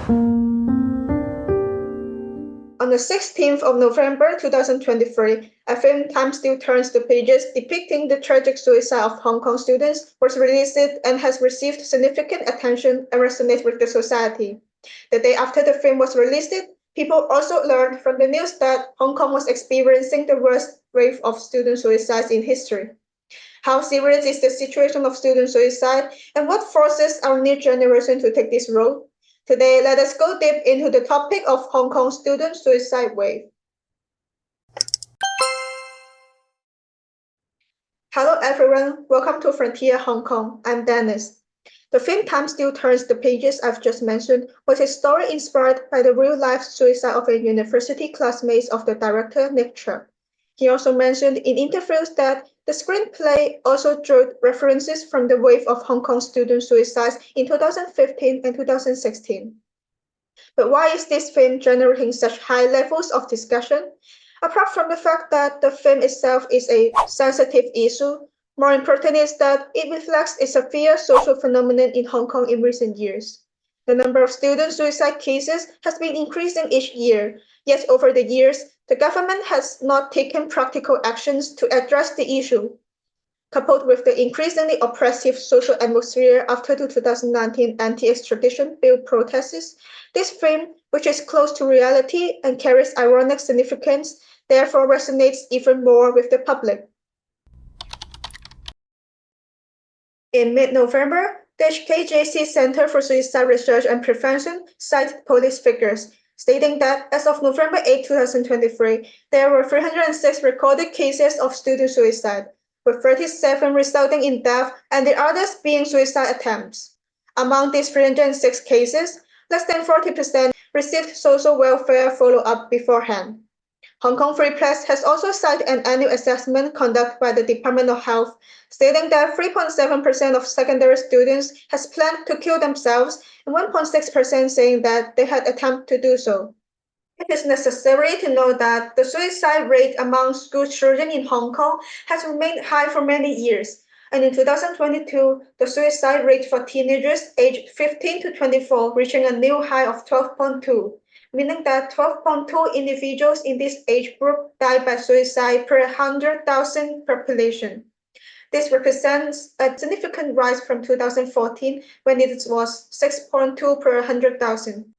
On the 16th of November 2023, a film Time Still Turns the Pages depicting the tragic suicide of Hong Kong students was released and has received significant attention and resonates with the society. The day after the film was released, people also learned from the news that Hong Kong was experiencing the worst wave of student suicides in history. How serious is the situation of student suicide, and what forces our new generation to take this road? Today, let us go deep into the topic of Hong Kong student suicide wave. Hello everyone, welcome to Frontier Hong Kong. I'm Dennis. The film Time Still Turns the Pages I've just mentioned was a story inspired by the real-life suicide of a university classmate of the director Nick Cheung. He also mentioned in interviews that the screenplay also drew references from the wave of Hong Kong student suicides in 2015 and 2016. But why is this film generating such high levels of discussion? Apart from the fact that the film itself is a sensitive issue, more important is that it reflects a severe social phenomenon in Hong Kong in recent years. The number of student suicide cases has been increasing each year, yet over the years, the government has not taken practical actions to address the issue. Coupled with the increasingly oppressive social atmosphere after the 2019 anti-extradition bill protests, this film, which is close to reality and carries ironic significance, therefore resonates even more with the public. In mid-November, the HKJC Center for Suicide Research and Prevention cited police figures, stating that as of November 8, 2023, there were 306 recorded cases of student suicide, with 37 resulting in death and the others being suicide attempts. Among these 306 cases, less than 40% received social welfare follow-up beforehand. Hong Kong Free Press has also cited an annual assessment conducted by the Department of Health, stating that 3.7% of secondary students has planned to kill themselves and 1.6% saying that they had attempted to do so. It is necessary to note that the suicide rate among school children in Hong Kong has remained high for many years, and in 2022, the suicide rate for teenagers aged 15 to 24 reaching a new high of 12.2, meaning that 12.2 individuals in this age group died by suicide per 100,000 population. This represents a significant rise from 2014 when it was 6.2 per 100,000.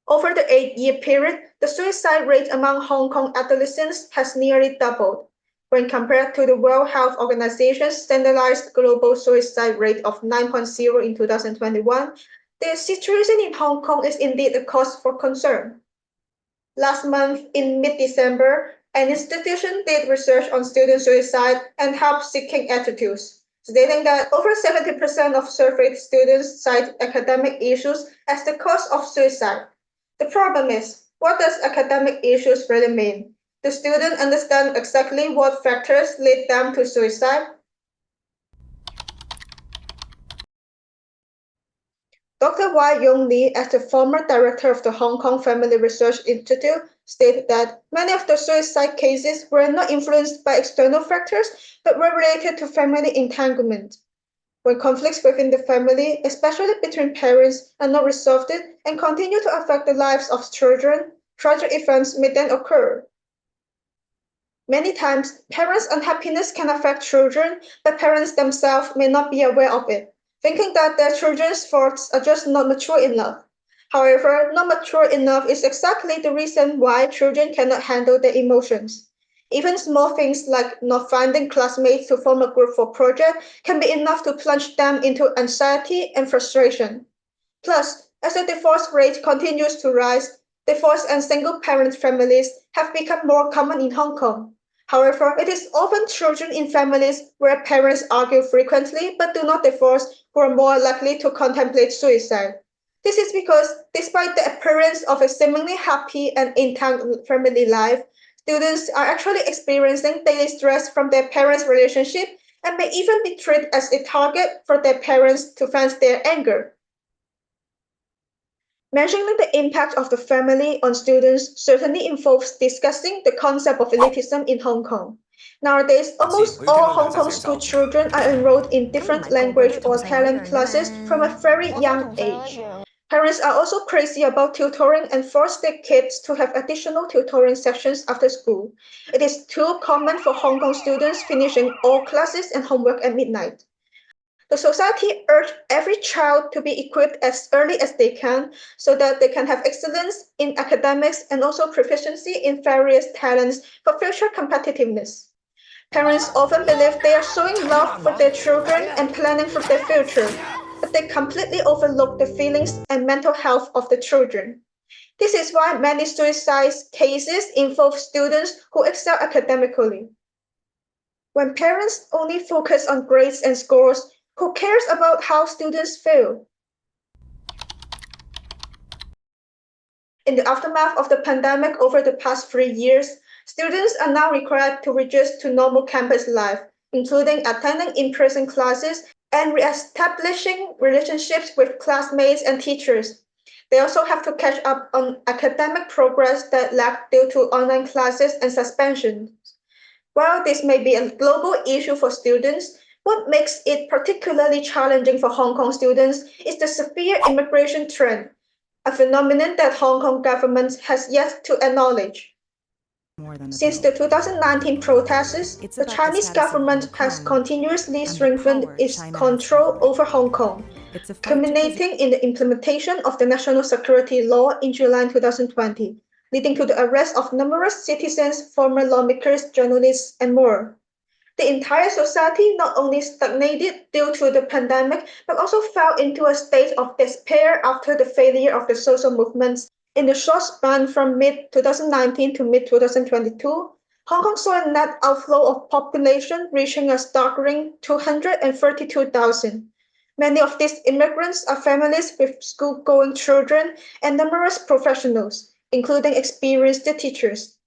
Over the 8-year period, the suicide rate among Hong Kong adolescents has nearly doubled. When compared to the World Health Organization's standardized global suicide rate of 9.0 in 2021, the situation in Hong Kong is indeed a cause for concern. Last month, in mid-December, an institution did research on student suicide and help-seeking attitudes, stating that over 70% of surveyed students cite academic issues as the cause of suicide. The problem is, what does academic issues really mean? Do students understand exactly what factors lead them to suicide? Dr. Y. Yong Lee, as the former director of the Hong Kong Family Research Institute, stated that many of the suicide cases were not influenced by external factors, but were related to family entanglement. When conflicts within the family, especially between parents, are not resolved and continue to affect the lives of children, tragic events may then occur. Many times, parents' unhappiness can affect children, but parents themselves may not be aware of it, thinking that their children's faults are just not mature enough. However, not mature enough is exactly the reason why children cannot handle their emotions. Even small things like not finding classmates to form a group for project can be enough to plunge them into anxiety and frustration. Plus, as the divorce rate continues to rise, divorced and single-parent families have become more common in Hong Kong. However, it is often children in families where parents argue frequently but do not divorce who are more likely to contemplate suicide. This is because, despite the appearance of a seemingly happy and intact family life, students are actually experiencing daily stress from their parents' relationship and may even be treated as a target for their parents to vent their anger. Mentioning the impact of the family on students certainly involves discussing the concept of elitism in Hong Kong. Nowadays, almost all Hong Kong school children are enrolled in different language or talent classes from a very young age. Parents are also crazy about tutoring and force their kids to have additional tutoring sessions after school. It is too common for Hong Kong students finishing all classes and homework at midnight. The society urged every child to be equipped as early as they can so that they can have excellence in academics and also proficiency in various talents for future competitiveness. Parents often believe they are showing love for their children and planning for their future, but they completely overlook the feelings and mental health of the children. This is why many suicide cases involve students who excel academically. When parents only focus on grades and scores, who cares about how students feel? In the aftermath of the pandemic over the past 3 years, students are now required to readjust to normal campus life, including attending in-person classes and re-establishing relationships with classmates and teachers. They also have to catch up on academic progress that lagged due to online classes and suspensions. While this may be a global issue for students, what makes it particularly challenging for Hong Kong students is the severe immigration trend, a phenomenon that Hong Kong government has yet to acknowledge. Since the 2019 protests, the Chinese government has continuously strengthened its control over Hong Kong, culminating in the implementation of the National Security Law in July 2020, leading to the arrest of numerous citizens, former lawmakers, journalists, and more. The entire society not only stagnated due to the pandemic, but also fell into a state of despair after the failure of the social movements. In the short span from mid-2019 to mid-2022, Hong Kong saw a net outflow of population reaching a staggering 232,000. Many of these immigrants are families with school-going children and numerous professionals, including experienced teachers.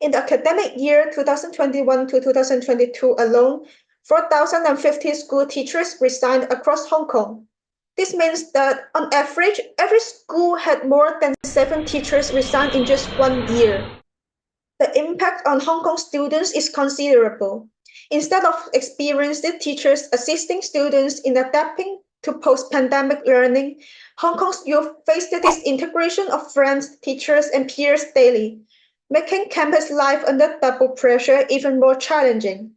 In the academic year 2021 to 2022 alone, 4,050 school teachers resigned across Hong Kong. This means that, on average, every school had more than 7 teachers resign in just 1 year. The impact on Hong Kong students is considerable. Instead of experienced teachers assisting students in adapting to post-pandemic learning, Hong Kong's youth face the disintegration of friends, teachers, and peers daily, making campus life under double pressure even more challenging.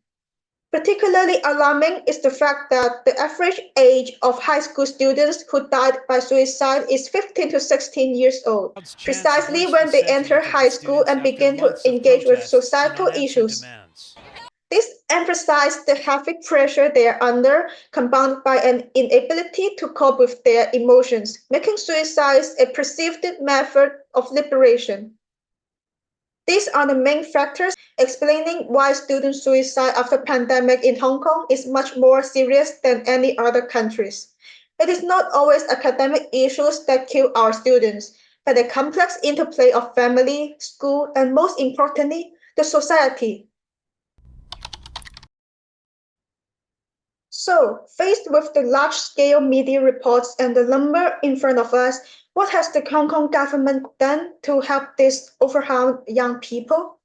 Particularly alarming is the fact that the average age of high school students who died by suicide is 15 to 16 years old, precisely when they enter high school and begin to engage with societal issues. This emphasizes the heavy pressure they are under, combined by an inability to cope with their emotions, making suicide a perceived method of liberation. These are the main factors explaining why student suicide after pandemic in Hong Kong is much more serious than any other countries. It is not always academic issues that kill our students, but the complex interplay of family, school, and most importantly, the society. So, faced with the large-scale media reports and the number in front of us, what has the Hong Kong government done to help these overwhelmed young people?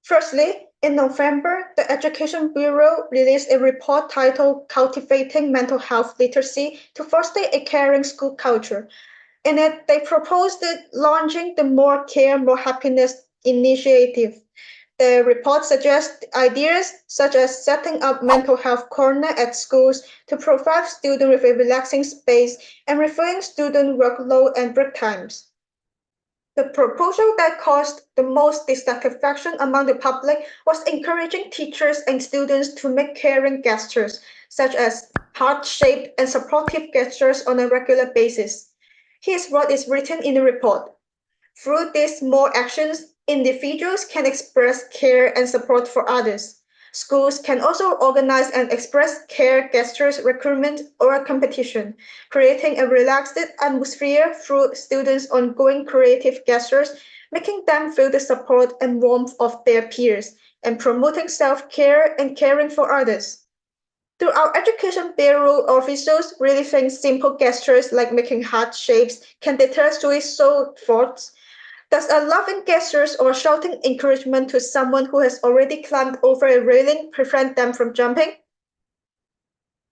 Firstly, in November, the Education Bureau released a report titled Cultivating Mental Health Literacy to Foster a Caring School Culture. In it, they proposed launching the More Care, More Happiness initiative. The report suggests ideas such as setting up mental health corner at schools to provide students with a relaxing space and reviewing student workload and break times. The proposal that caused the most dissatisfaction among the public was encouraging teachers and students to make caring gestures, such as heart-shaped and supportive gestures on a regular basis. Here's what is written in the report. Through these small actions, individuals can express care and support for others. Schools can also organize and express care gestures recruitment or a competition, creating a relaxed atmosphere through students' ongoing creative gestures, making them feel the support and warmth of their peers, and promoting self-care and caring for others. Do our education bureau officials really think simple gestures like making heart shapes can deter suicidal thoughts? Does a loving gesture or shouting encouragement to someone who has already climbed over a railing prevent them from jumping?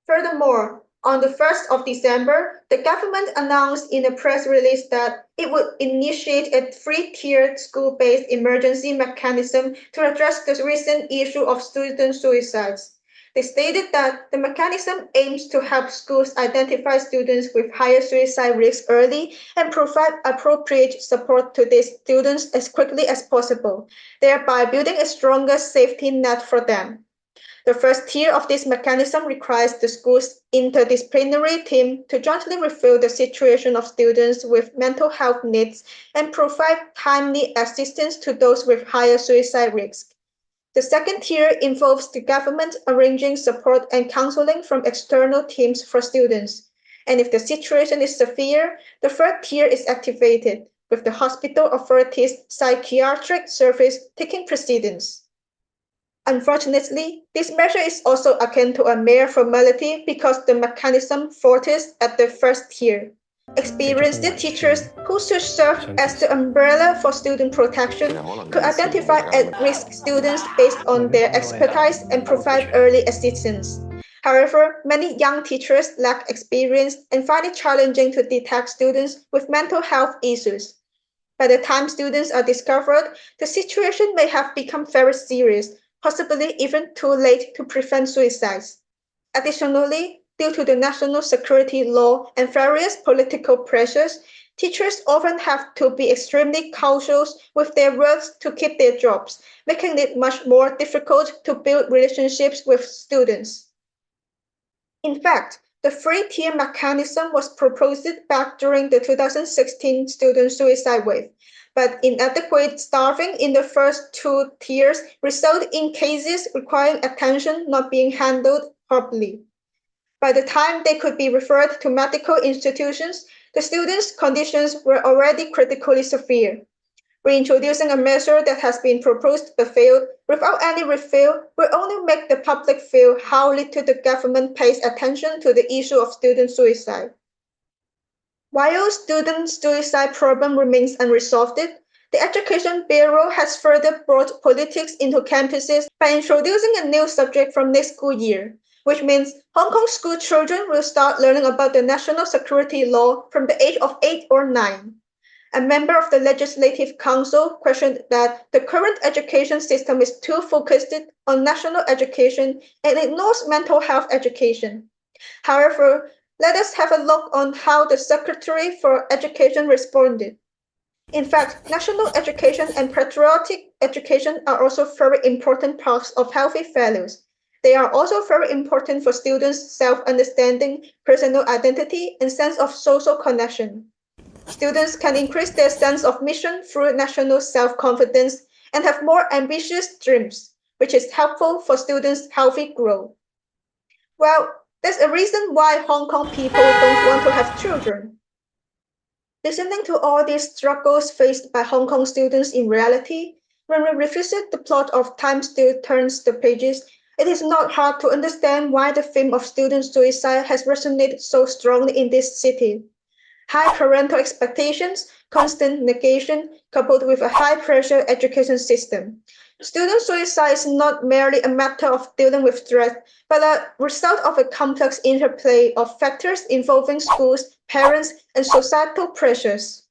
Furthermore, On the 1st of December, the government announced in a press release that it would initiate a three-tiered school-based emergency mechanism to address the recent issue of student suicides. They stated that the mechanism aims to help schools identify students with higher suicide risk early and provide appropriate support to these students as quickly as possible, thereby building a stronger safety net for them. The first tier of this mechanism requires the school's interdisciplinary team to jointly review the situation of students with mental health needs and provide timely assistance to those with higher suicide risk. The second tier involves the government arranging support and counseling from external teams for students. And if the situation is severe, the third tier is activated, with the hospital authorities' psychiatric service taking precedence. Unfortunately, this measure is also akin to a mere formality because the mechanism falters at the first tier. Experienced teachers who should serve as the umbrella for student protection could identify at-risk students based on their expertise and provide early assistance. However, many young teachers lack experience and find it challenging to detect students with mental health issues. By the time students are discovered, the situation may have become very serious, possibly even too late to prevent suicides. Additionally, due to the national security law and various political pressures, teachers often have to be extremely cautious with their words to keep their jobs, making it much more difficult to build relationships with students. In fact, the three-tier mechanism was proposed back during the 2016 student suicide wave, but inadequate staffing in the first two tiers resulted in cases requiring attention not being handled properly. By the time they could be referred to medical institutions, the students' conditions were already critically severe. Reintroducing a measure that has been proposed but failed without any review will only make the public feel how little the government pays attention to the issue of student suicide. While student suicide problem remains unresolved, the Education Bureau has further brought politics into campuses by introducing a new subject from next school year, which means Hong Kong school children will start learning about the national security law from the age of 8 or 9. A member of the Legislative Council questioned that the current education system is too focused on national education and ignores mental health education. However, let us have a look on how the Secretary for Education responded. In fact, national education and patriotic education are also very important parts of healthy values. They are also very important for students' self-understanding, personal identity, and sense of social connection. Students can increase their sense of mission through national self-confidence and have more ambitious dreams, which is helpful for students' healthy growth. Well, there's a reason why Hong Kong people don't want to have children. Listening to all these struggles faced by Hong Kong students in reality, when we revisit the plot of Time Still Turns the Pages, it is not hard to understand why the theme of student suicide has resonated so strongly in this city. High parental expectations, constant negation, coupled with a high-pressure education system. Student suicide is not merely a matter of dealing with stress, but a result of a complex interplay of factors involving schools, parents, and societal pressures.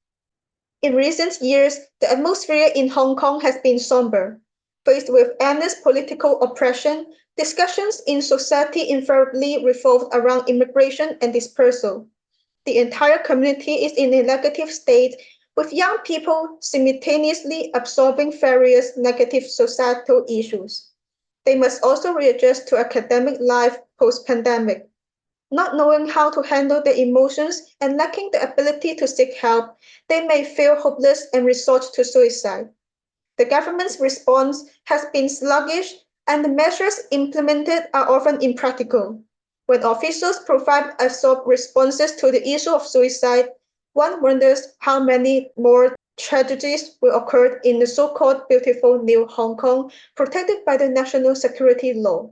In recent years, the atmosphere in Hong Kong has been somber. Faced with endless political oppression, discussions in society invariably revolve around immigration and dispersal. The entire community is in a negative state, with young people simultaneously absorbing various negative societal issues. They must also readjust to academic life post-pandemic. Not knowing how to handle their emotions and lacking the ability to seek help, they may feel hopeless and resort to suicide. The government's response has been sluggish, and the measures implemented are often impractical. When officials provide absorbed responses to the issue of suicide, one wonders how many more tragedies will occur in the so-called beautiful new Hong Kong, protected by the national security law.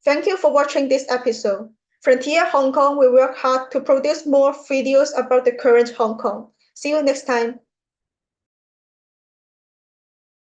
Thank you for watching this episode. Frontier Hong Kong will work hard to produce more videos about the current Hong Kong. See you next time.